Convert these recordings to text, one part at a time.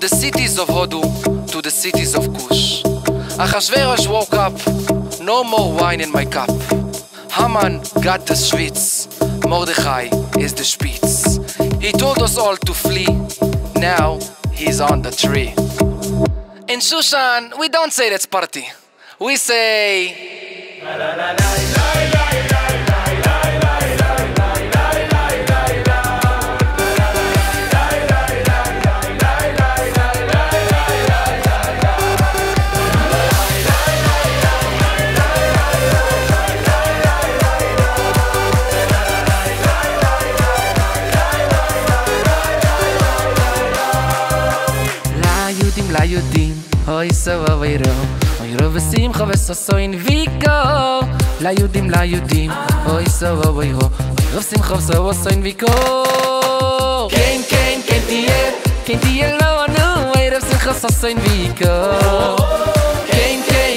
From the cities of Hodu to the cities of Kush, Achashverosh woke up, no more wine in my cup. Haman got the Schwitz, Mordechai is the Spitz. He told us all to flee, now he's on the tree. In Shushan, we don't say that's party, we say la la la la la la. ליהודים, אוי סבבירו, אוי רוב ושמחה וששון ויקו. ליהודים, אוי סבבירו, אוי רוב שמחה וששון ויקו. כן, כן, כן תהיה לנו, אוי רוב שמחה וששון ויקו. כן, כן,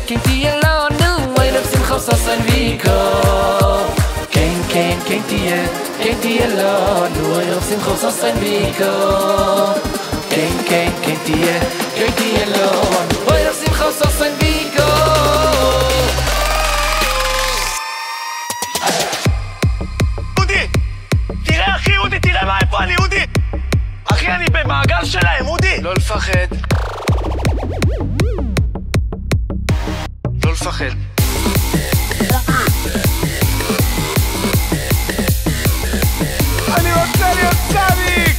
כן תהיה לנו, אוי רוב שמחה וששון ויקו. כן, כן, כן תהיה לנו, אוי רוב שמחה וששון ויקו. Quem te é lon Oi, eu sim, eu sou sem bico אודי! תראה אחי אודי, תראה מה איפה אני אודי! אחי, אני במעגל שלהם, אודי! לא לפחד לא לפחד אני רוצה להיות צדיק!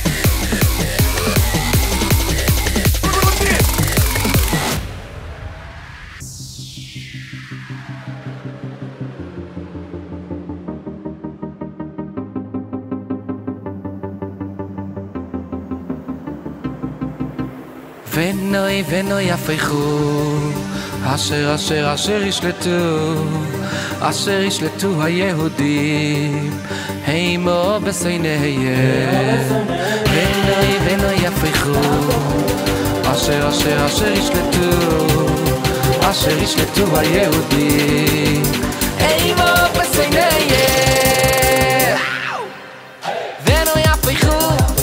ונוי יפייכו אשר ישלטו היהודים הימו בסויניהם ונוי יפייכו אשר ישלטו היהודים הימו בסויניהם ונוי יפייכו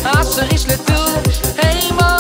אשר ישלטו הימו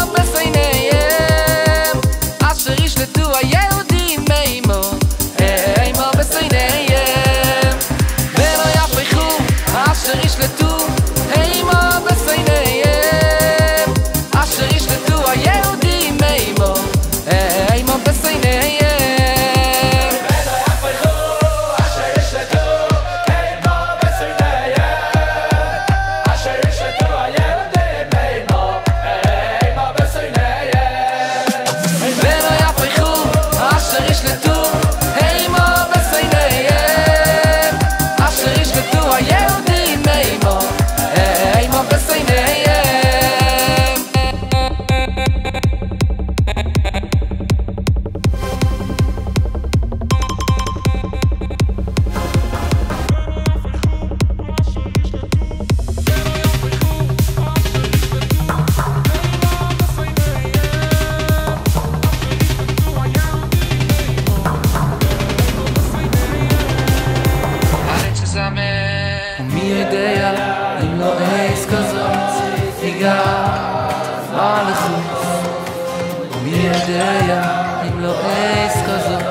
אם לא עץ כזאת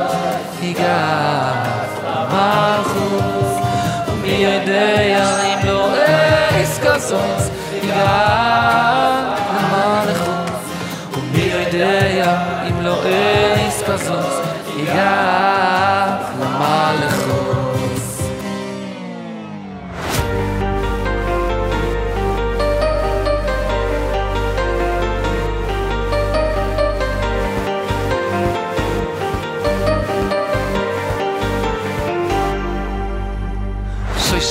היגע מלכות ומי יודע אם לא עץ כזאת היגע מלכות ומי יודע אם לא עץ כזאת היגע למלכות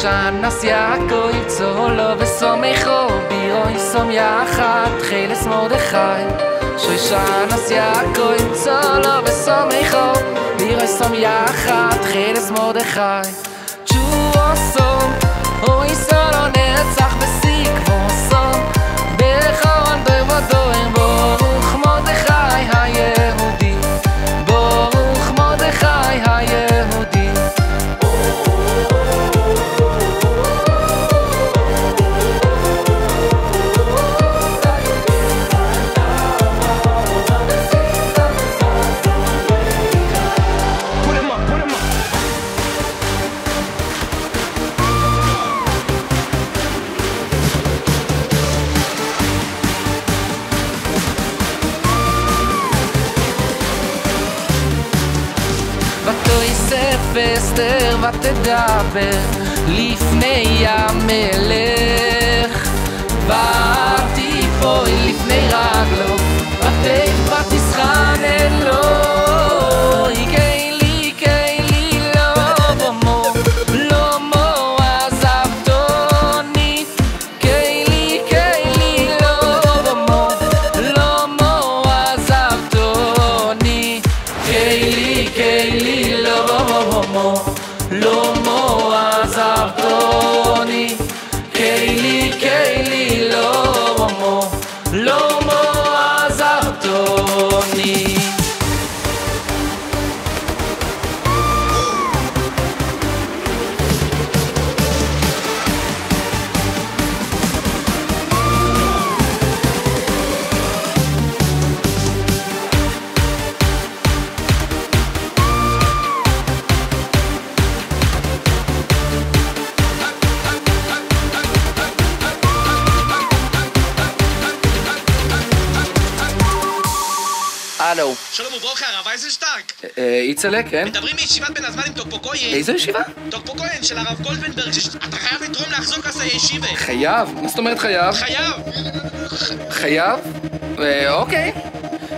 Shanas Yaakov Tzolo Besomecho Biroi Som Yachat Cheles Mordechai Shanas Yaakov Tzolo Besomecho Biroi Som Yachat Cheles Mordechai Chu Osom Oi Solo Netzach Besikvo Osom Bechon Doivodoim Baruch Mordechai HaYehudi Baruch Mordechai HaYehudi אסתר ותדבר לפני המלך ותיפול לפני רגלו ותסחן אלוהי קיילי לא מו עזבתוני קיילי לא מו עזבתוני קיילי לא מו עזבתוני קיילי לא מו עזבתוני. הלו. שלום וברוכה, הרב אייזנשטרק. יצלק, כן? מדברים מישיבת בן הזמן עם טוקפו כהן. איזו ישיבה? טוקפו כהן של הרב גולדנברג. אתה חייב לתרום להחזוק עשה ישיבה. חייב? מה זאת אומרת חייב? חייב. חייב? אוקיי.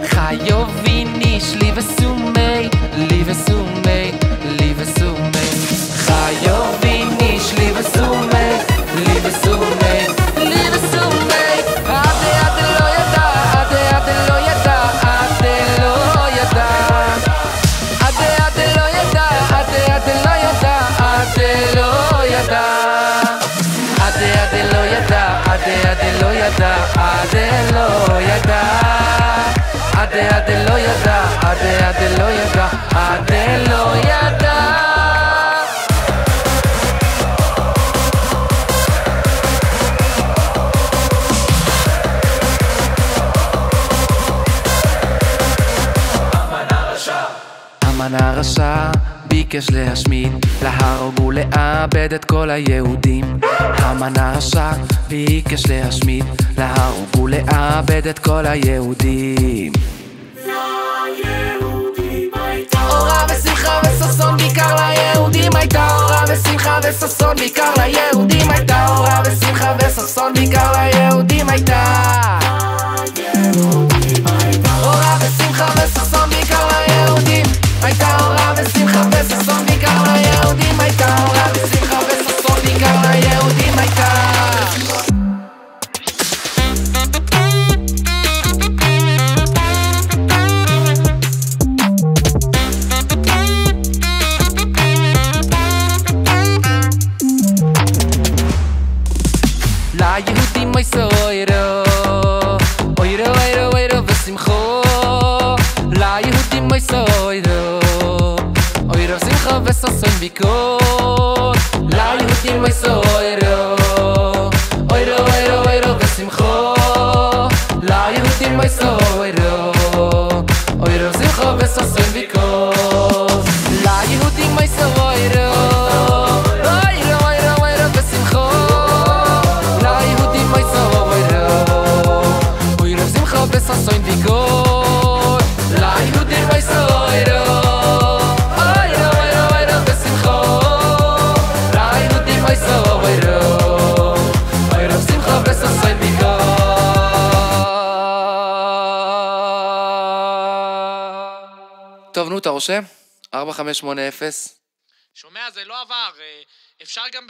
חייבים איש לי וסומי חייבים איש לי וסומי המן הרשע ביקש להשמיד, להרוג ולאבד את כל היהודים. המן הרשע ביקש להשמיד, להרוג ולאבד את כל היהודים. אורה ושמחה וששון בעיקר ליהודים הייתה. אורה ושמחה וששון בעיקר ליהודים הייתה. אורה ושמחה וששון בעיקר ליהודים הייתה. אורה ושמחה וששון בעיקר ליהודים הייתה. אורה ושמחה וששון בעיקר ליהודים הייתה. אורה ושמחה וששון בעיקר ליהודים הייתה. ליהודים מייסו אוירו ושמחו. ליהודים מייסו אוירו ושמחו וששון ויקות. ליהודים מייסו אוירו ושמחו. ליהודים מייסו אוירו ושמחו וששון ויקות. ליהודים מייסו אוירו ושמחו. ליהודים מייסו אוירו ושמחו וששון ויקות. ליהודים מייסו טוב, נו, אתה רושם? 4580. שומע, זה לא עבר. אפשר גם